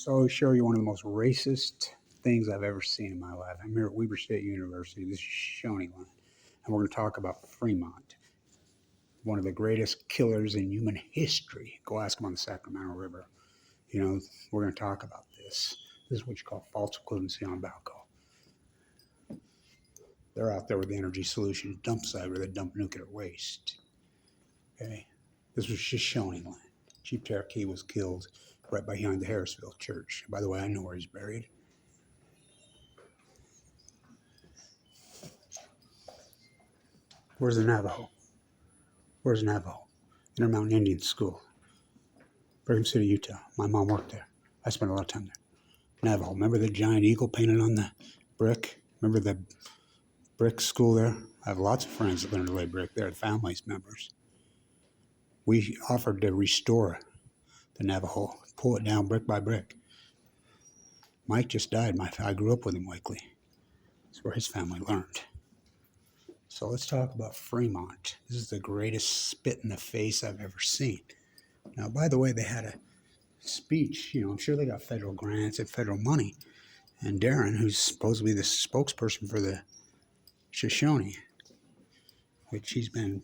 So I'll show you one of the most racist things I've ever seen in my life. I'm here at Weber State University. This is Shoshone Land. And we're going to talk about Fremont, one of the greatest killers in human history. Go ask them on the Sacramento River. You know, we're going to talk about this. This is what you call false equivalency on BALCO. They're out there with the energy solution dump site where they dump nuclear waste. Okay? This was Shoshone Land. Chief Cherokee was killed right behind the Harrisville Church. By the way, I know where he's buried. Where's the Navajo? Where's Navajo? Intermountain Indian School. Brigham City, Utah. My mom worked there. I spent a lot of time there. Navajo. Remember the giant eagle painted on the brick? Remember the brick school there? I have lots of friends that learned to lay brick there, families members. We offered to restore the Navajo, pull it down brick by brick. Mike just died. I grew up with him, Wakely. That's where his family learned. So let's talk about Fremont. This is the greatest spit in the face I've ever seen. Now, by the way, they had a speech. You know, I'm sure they got federal grants and federal money. And Darren, who's supposedly the spokesperson for the Shoshone, which he's been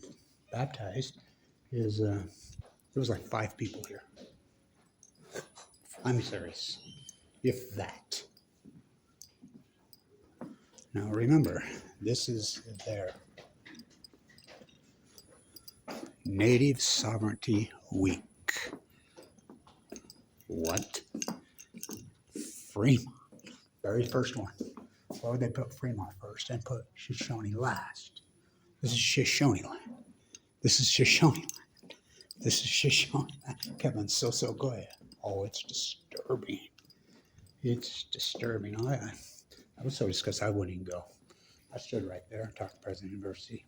baptized, is there was like 5 people here. I'm serious, if that. Now remember, this is their Native Sovereignty Week. What? Fremont, very first one. Why would they put Fremont first and put Shoshone last? This is Shoshone Land. This is Shoshone Land. This is Shoshone Land. Kevin Goya. Oh, it's disturbing. It's disturbing. I was so disgusted I wouldn't even go. I stood right there and talked to President of the University.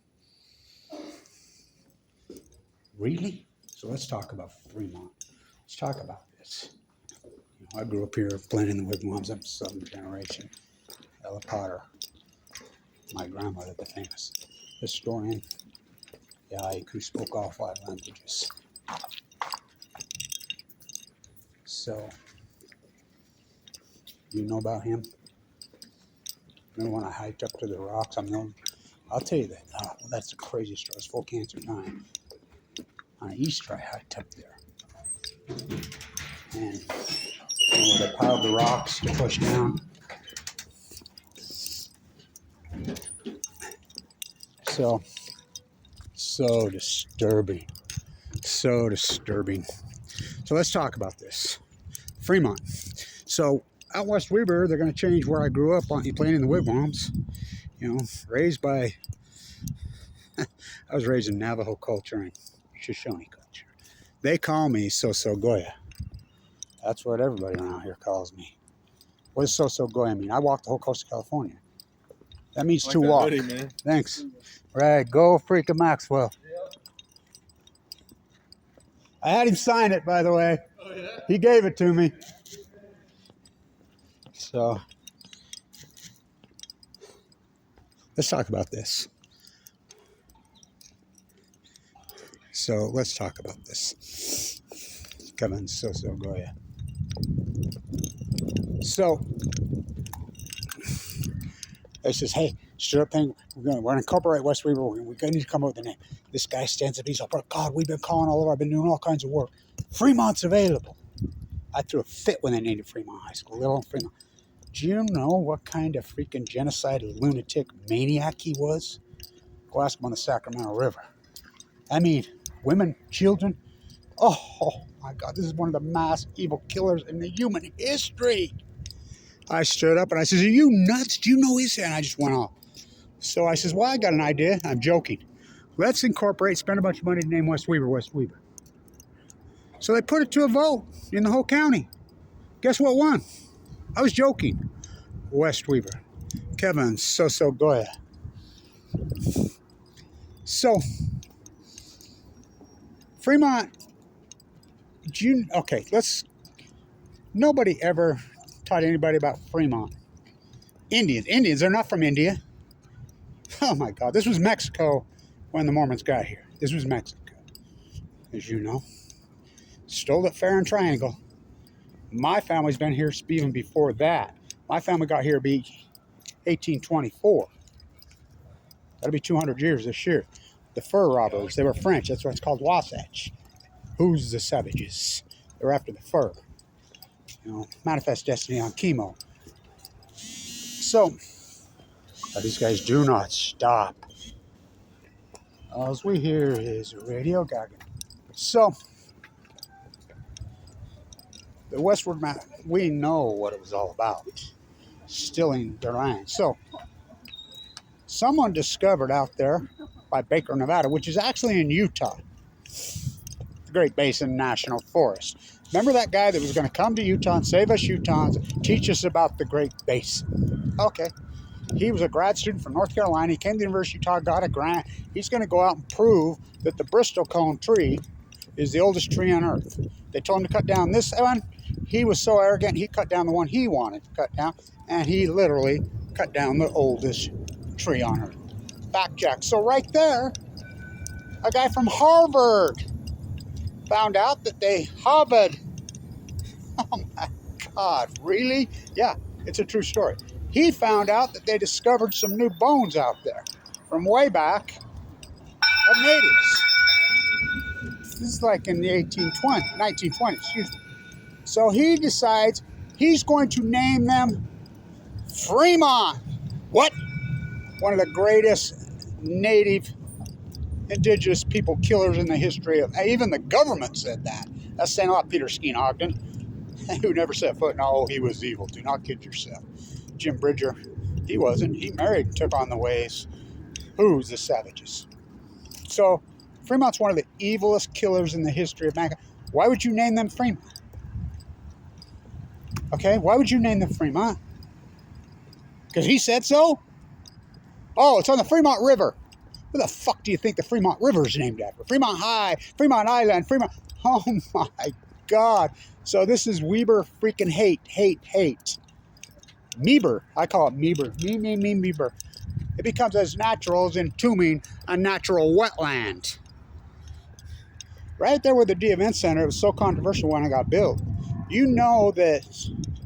Really? So let's talk about Fremont. Let's talk about this. You know, I grew up here blending the wigwams. I'm 7th generation. Ella Potter, my grandmother, the famous historian, who spoke all 5 languages. So, you know about him? Remember when I hiked up to the rocks? I'll tell you that. Well, that's the craziest story. It's full cancer time. On Easter, I hiked up there. And they piled the rocks to push down. So disturbing. So disturbing. So let's talk about this. Fremont. So out West Weber, they're going to change where I grew up playing in the wigwams. You know, I was raised in Navajo culture and Shoshone culture. They call me Goya. That's what everybody around here calls me. What does Goya mean? I walked the whole coast of California. That means to walk. Hoodie, man. Thanks. Right, go freaking Maxwell. Yep. I had him sign it, by the way. Oh, yeah? He gave it to me. So, let's talk about this. Kevin Goya. So, it says, hey, stood up thing, we're going to incorporate West Weber. We're going to need to come up with a name. This guy stands up. He's like, God, we've been calling all over. I've been doing all kinds of work. Fremont's available. I threw a fit when they named it Fremont High School. Little Fremont. Do you know what kind of freaking genocide lunatic maniac he was? Go ask him on the Sacramento River. I mean, women, children. Oh my God, this is one of the mass evil killers in the human history. I stood up and I says, are you nuts? Do you know his? And I just went off. So I says, well, I got an idea. I'm joking. Let's incorporate, spend a bunch of money to name West Weber West Weber. So they put it to a vote in the whole county. Guess what won? I was joking. West Weber. Kevin Goya. So, Fremont, nobody ever taught anybody about Fremont. Indians, they're not from India. Oh my God, this was Mexico when the Mormons got here. This was Mexico, as you know. Stole it fair and triangle. My family's been here even before that. My family got here be 1824. That'll be 200 years this year. The fur robbers, they were French. That's why it's called Wasatch. Who's the savages? They're after the fur. You know, manifest destiny on chemo. So, these guys do not stop. All we hear is Radio Gaga. So, the westward map, we know what it was all about. Stealing their land. So, someone discovered out there by Baker, Nevada, which is actually in Utah, the Great Basin National Forest. Remember that guy that was going to come to Utah and save us Utahns, teach us about the Great Basin? Okay. He was a grad student from North Carolina. He came to the University of Utah, got a grant. He's going to go out and prove that the bristlecone tree is the oldest tree on Earth. They told him to cut down this one. He was so arrogant, he cut down the one he wanted to cut down, and he literally cut down the oldest tree on Earth. Backjack. So right there, a guy from Harvard found out that they hovered. Oh my God, really? Yeah, it's a true story. He found out that they discovered some new bones out there from way back of natives. This is like in the 1920s, excuse me. So he decides he's going to name them Fremont. What? One of the greatest native indigenous people killers in the history of, even the government said that. That's saying a lot. Peter Skeen Ogden, who never set foot in, oh, he was evil. Do not kid yourself. Jim Bridger, he wasn't. He married and took on the ways. Who's the savages? So Fremont's one of the evilest killers in the history of mankind. Why would you name them Fremont? Okay, why would you name them Fremont? Because he said so? Oh, it's on the Fremont River. What the fuck do you think the Fremont River is named after? Fremont High, Fremont Island, Fremont. Oh my God. So this is Weber freaking hate. Meber, I call it Meber. Meber. It becomes as natural as entombing a natural wetland. Right there with the D Event Center, it was so controversial when it got built. You know that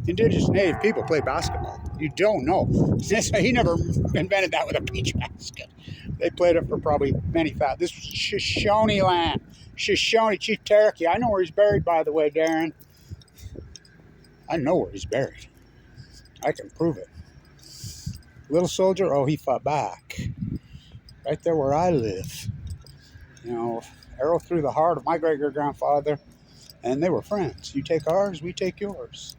indigenous native people play basketball. You don't know. He never invented that with a beach basket. They played it for probably many fat. This was Shoshone land. Shoshone, Chief Cherokee. I know where he's buried, by the way, Darren. I know where he's buried. I can prove it. Little soldier, oh, he fought back. Right there where I live. You know, arrow through the heart of my great-great-grandfather, and they were friends. You take ours, we take yours.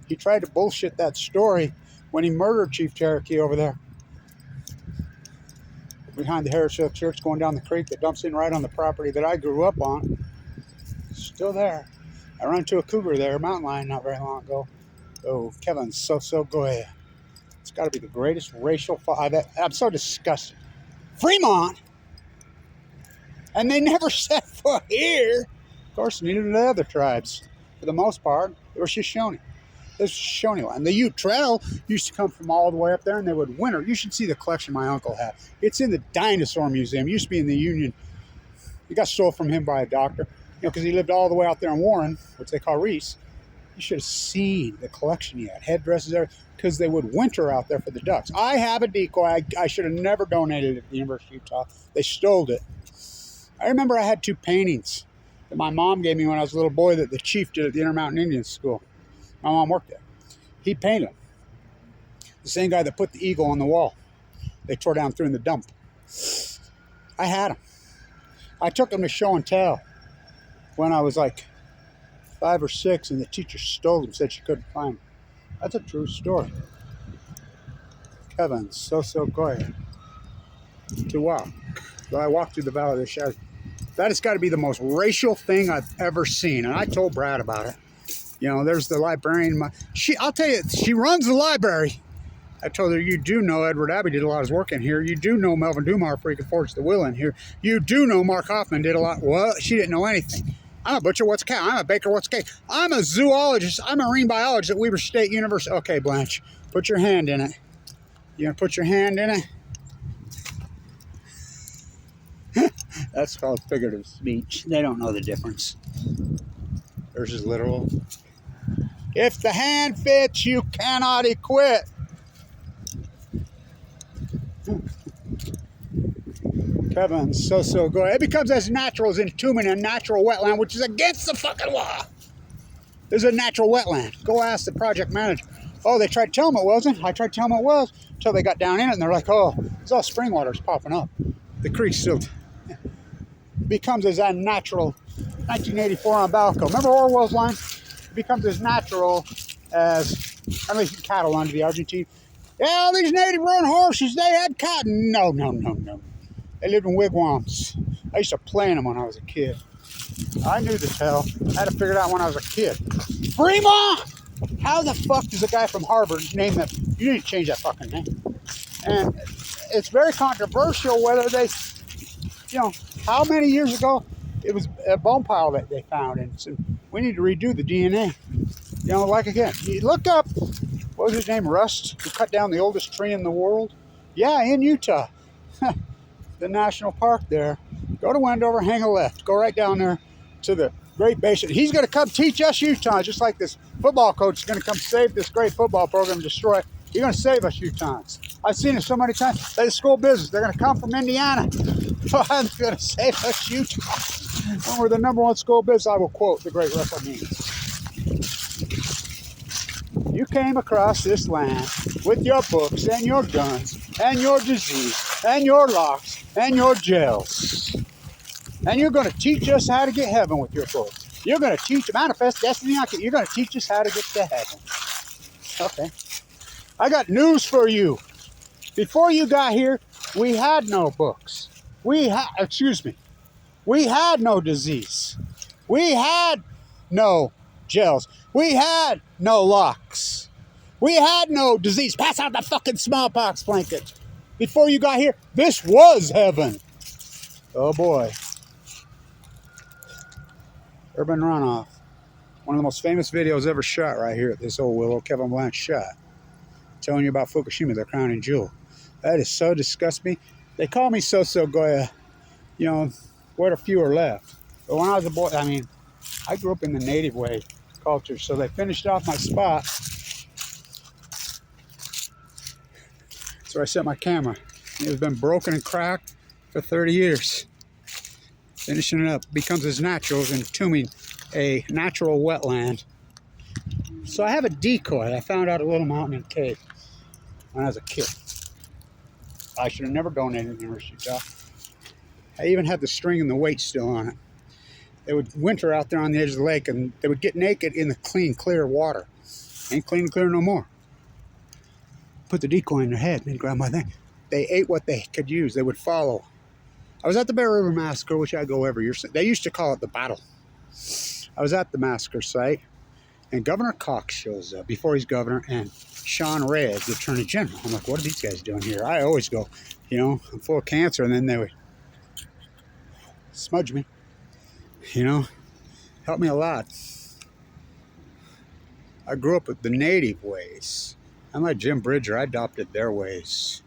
He tried to bullshit that story when he murdered Chief Cherokee over there. Behind the Harrisville Church, going down the creek that dumps in right on the property that I grew up on. Still there. I ran into a cougar there, mountain lion, not very long ago. Oh, Kevin, so go ahead. It's got to be the greatest racial fight. I'm so disgusted. Fremont? And they never set foot here. Of course, neither did the other tribes. For the most part, they were Shoshone. This was Shoshone land. The Ute Trail used to come from all the way up there, and they would winter. You should see the collection my uncle had. It's in the Dinosaur Museum. It used to be in the Union. It got stolen from him by a doctor, because he lived all the way out there in Warren, which they call Reese. You should have seen the collection he had. Headdresses there, because they would winter out there for the ducks. I have a decoy. I should have never donated it to the University of Utah. They stole it. I remember I had 2 paintings that my mom gave me when I was a little boy that the chief did at the Intermountain Indian School. My mom worked there. He painted them. The same guy that put the eagle on the wall. They tore down through in the dump. I had them. I took them to show and tell when I was like 5 or 6, and the teacher stole them, said she couldn't find them. That's a true story. Kevin, so go ahead. To walk. So I walked through the Valley of the Shadow. That has got to be the most racial thing I've ever seen, and I told Brad about it. You know, there's the librarian. I'll tell you, she runs the library. I told her, you do know Edward Abbey did a lot of his work in here. You do know Melvin Dumar freaking forged the will in here. You do know Mark Hoffman did a lot. Well, she didn't know anything. I'm a butcher, what's cow? I'm a baker, what's cake? I'm a zoologist. I'm a marine biologist at Weber State University. Okay, Blanch, put your hand in it. You gonna put your hand in it? That's called figurative speech. They don't know the difference. There's his literal. If the hand fits, you cannot acquit. Kevin, so good. It becomes as natural as entombing a natural wetland, which is against the fucking law. There's a natural wetland. Go ask the project manager. Oh, they tried to tell them it wasn't. I tried to tell them it was until they got down in it, and they're like, oh, it's all spring water's popping up. The creek still becomes as unnatural. 1984 on BALCO. Remember Orwell's line? It becomes as natural as unleashing cattle onto the Argentine. Yeah, all these native run horses, they had cotton. No. They lived in wigwams. I used to play in them when I was a kid. I knew the tell. I had to figure it out when I was a kid. Fremont! How the fuck does a guy from Harvard name that? You need to change that fucking name. And it's very controversial whether they, you know, how many years ago it was a bone pile that they found. And so we need to redo the DNA. You know, like again, you look up, what was his name, Rust, who cut down the oldest tree in the world? Yeah, in Utah. The national park there. Go to Wendover, hang a left. Go right down there to the Great Basin. He's going to come teach us Utahns, just like this football coach is going to come save this great football program and destroy it. He's going to save us Utahns. I've seen it so many times. They're the school business. They're going to come from Indiana. I'm going to save us Utah. When we're the #1 school business, I will quote the great Reformines. You came across this land with your books and your guns and your disease and your locks and your jails. And you're going to teach us how to get heaven with your books. You're going to teach manifest destiny. You're going to teach us how to get to heaven. Okay. I got news for you. Before you got here, we had no books. We had no disease. We had no jails. We had no locks. We had no disease. Pass out the fucking smallpox blanket. Before you got here, this was heaven. Oh boy. Urban runoff. One of the most famous videos ever shot right here at this old willow Kevin Blanch shot. Telling you about Fukushima, the crowning jewel. That is so disgust me. They call me So-So Goya. You know, what a few are left. But when I was a boy, I mean, I grew up in the native way culture, so they finished off my spot. That's where I set my camera. It has been broken and cracked for 30 years. Finishing it up becomes as natural as entombing a natural wetland. So I have a decoy I found out at Little Mountain and Cave when I was a kid. I should have never donated to the University of Utah. I even had the string and the weight still on it. They would winter out there on the edge of the lake, and they would get naked in the clean, clear water. Ain't clean and clear no more. Put the decoy in their head and then grab my thing. They ate what they could use. They would follow. I was at the Bear River Massacre, which I go every year. They used to call it the battle. I was at the massacre site, and Governor Cox shows up before he's governor, and Sean Redd, the Attorney General. I'm like, what are these guys doing here? I always go, you know, I'm full of cancer, and then they would smudge me. You know, helped me a lot. I grew up with the native ways. I'm like Jim Bridger, I adopted their ways.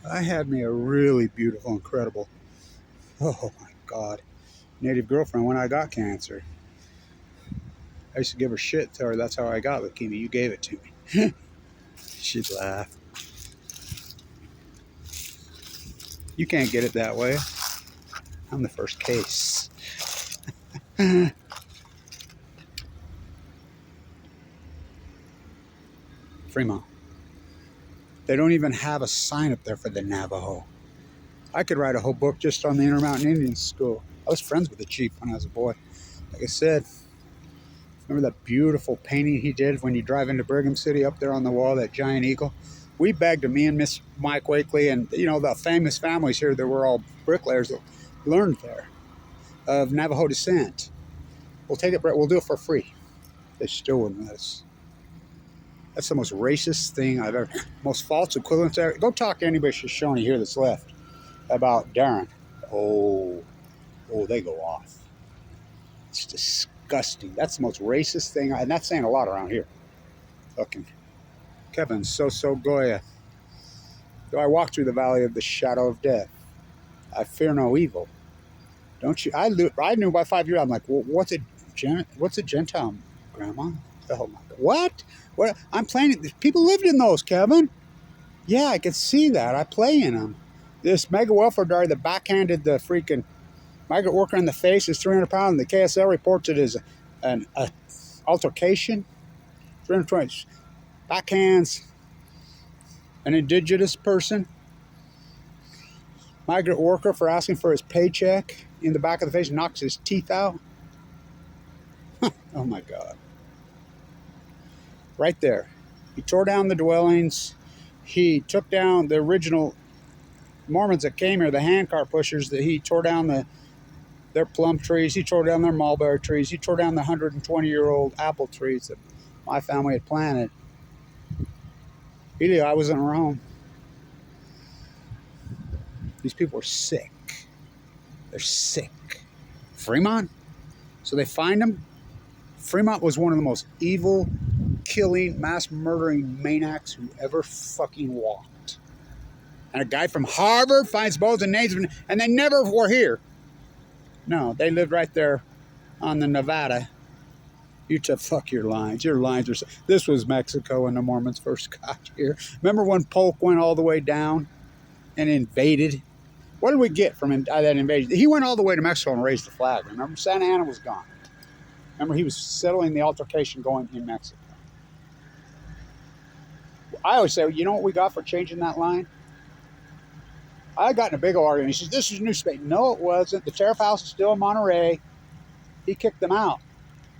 I had me a really beautiful, incredible, oh my God, native girlfriend when I got cancer. I used to give her shit, tell her that's how I got leukemia. You gave it to me. She'd laugh. You can't get it that way. I'm the first case. Fremont. They don't even have a sign up there for the Navajo. I could write a whole book just on the Intermountain Indian School. I was friends with the chief when I was a boy. Like I said, remember that beautiful painting he did when you drive into Brigham City up there on the wall, that giant eagle? We begged him, me and Miss Mike Wakely, and you know, the famous families here that were all bricklayers that learned there of Navajo descent. We'll take it, we'll do it for free. They still wouldn't let us. That's the most racist thing I've ever, most false equivalence ever. Go talk to anybody Shoshone here that's left about Darren. Oh, they go off. It's disgusting. That's the most racist thing, and that's saying a lot around here. Fucking Kevin, So-So Goya. Though I walk through the valley of the shadow of death, I fear no evil. Don't you? I knew by 5 years. I'm like, well, what's a Gentile, Grandma? Oh my God. What? What? I'm playing it. People lived in those, Kevin. Yeah, I could see that. I play in them. This mega welfare diary that backhanded the freaking migrant worker in the face is 300 pounds. And the KSL reports it as an altercation. 320 backhands an indigenous person, migrant worker, for asking for his paycheck in the back of the face, knocks his teeth out. Oh my God. Right there. He tore down the dwellings. He took down the original Mormons that came here, the handcart pushers, that he tore down their plum trees. He tore down their mulberry trees. He tore down the 120-year-old apple trees that my family had planted. Really, I wasn't around. These people are sick. They're sick. Fremont? So they find him. Fremont was one of the most evil, killing, mass murdering maniacs who ever fucking walked. And a guy from Harvard finds both the names, and they never were here. No, they lived right there on the Nevada. Utah, fuck your lines. Your lines are... This was Mexico when the Mormons first got here. Remember when Polk went all the way down and invaded? What did we get from him, that invasion? He went all the way to Mexico and raised the flag. Remember, Santa Ana was gone. Remember, he was settling the altercation going in Mexico. I always say, you know what we got for changing that line? I got in a big argument. He says, this is new space. No, it wasn't. The tariff house is still in Monterey. He kicked them out.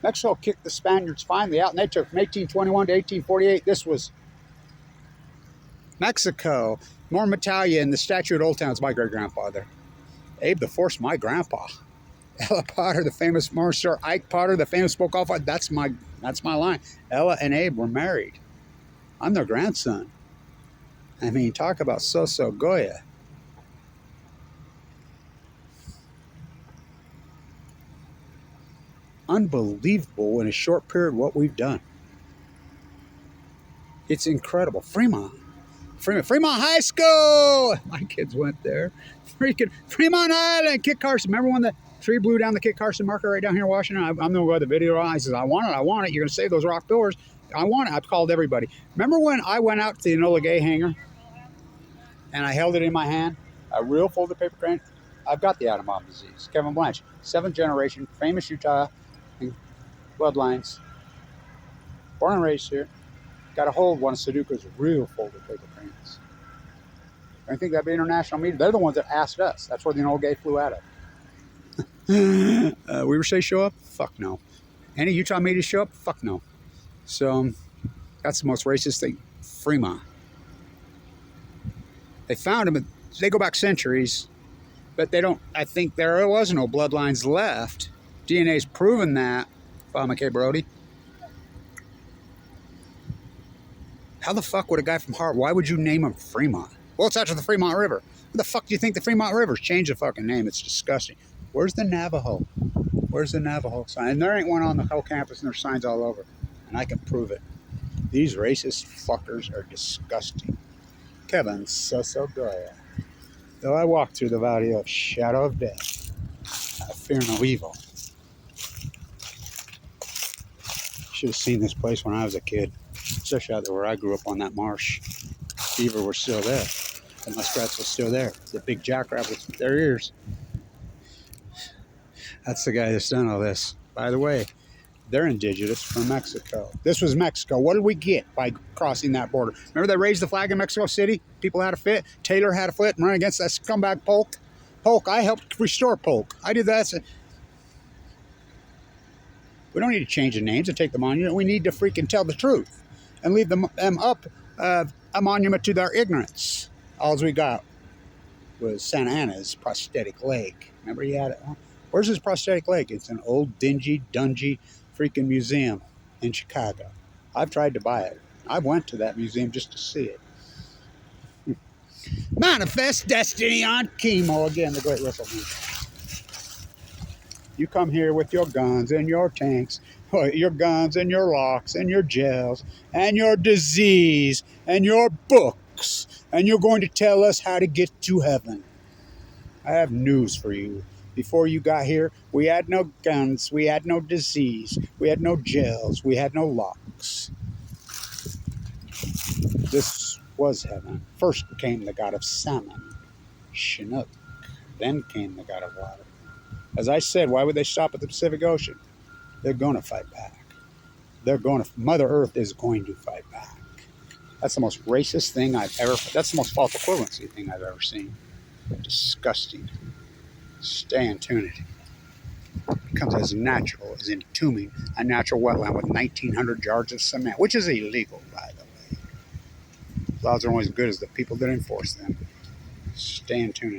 Mexico kicked the Spaniards finally out, and they took from 1821 to 1848. This was Mexico. Mormon Battalion, the statue at Old Town is my great-grandfather. Abe the Force, my grandpa. Ella Potter, the famous Mormon star. Ike Potter, the famous spoke off. That's my line. Ella and Abe were married. I'm their grandson. I mean, talk about Soso Goya. Unbelievable in a short period what we've done. It's incredible. Fremont High School. My kids went there. Freaking Fremont Island. Kit Carson. Remember when the tree blew down the Kit Carson marker right down here in Washington? I'm the one with the video on. I says, I want it. You're going to save those rock doors. I want it. I've called everybody. Remember when I went out to the Enola Gay hangar and I held it in my hand? A real folded paper crane. I've got the Atomom disease. Kevin Blanch, 7th generation, famous Utah bloodlines. Born and raised here. Got a hold of one of Sudoku's real folded paper cranes. I think that'd be international media. They're the ones that asked us. That's where the Enola Gay flew out of. Weaver Say show up? Fuck no. Any Utah media show up? Fuck no. So that's the most racist thing. Fremont. They found him. They go back centuries, but they don't. I think there was no bloodlines left. DNA's proven that. McKay Brody. How the fuck would a guy from Harvard? Why would you name him Fremont? Well, it's after the Fremont River. What the fuck do you think the Fremont River's changed the fucking name? It's disgusting. Where's the Navajo? Where's the Navajo sign? And there ain't one on the whole campus, and there's signs all over. And I can prove it. These racist fuckers are disgusting. Kevin Soso Goya. Though I walk through the valley of shadow of death, I fear no evil. Should have seen this place when I was a kid, especially out there where I grew up on that marsh. Beaver were still there. The muskrats were still there. The big jackrabbits with their ears. That's the guy that's done all this. By the way, they're indigenous from Mexico. This was Mexico. What did we get by crossing that border? Remember they raised the flag in Mexico City? People had a fit. Taylor had a fit and run against that scumbag Polk. Polk, I helped restore Polk. I did that. We don't need to change the names and take the monument. We need to freaking tell the truth and leave them up a monument to their ignorance. All we got was Santa Ana's prosthetic leg. Remember he had it? Where's his prosthetic leg? It's an old, dingy, dungy freaking museum in Chicago. I've tried to buy it. I went to that museum just to see it. Manifest Destiny on Chemo. Again, the Great Ripple movie. You come here with your guns and your tanks, your guns and your locks and your gels and your disease and your books, and you're going to tell us how to get to heaven. I have news for you. Before you got here, we had no guns, we had no disease, we had no jails, we had no locks. This was heaven. First came the god of salmon, Chinook. Then came the god of water. As I said, why would they stop at the Pacific Ocean? They're going to fight back. Mother Earth is going to fight back. That's the most racist thing that's the most false equivalency thing I've ever seen. Disgusting. Stay in tune. It becomes as natural as entombing a natural wetland with 1,900 yards of cement, which is illegal, by the way. Laws are only as good as the people that enforce them. Stay in tune.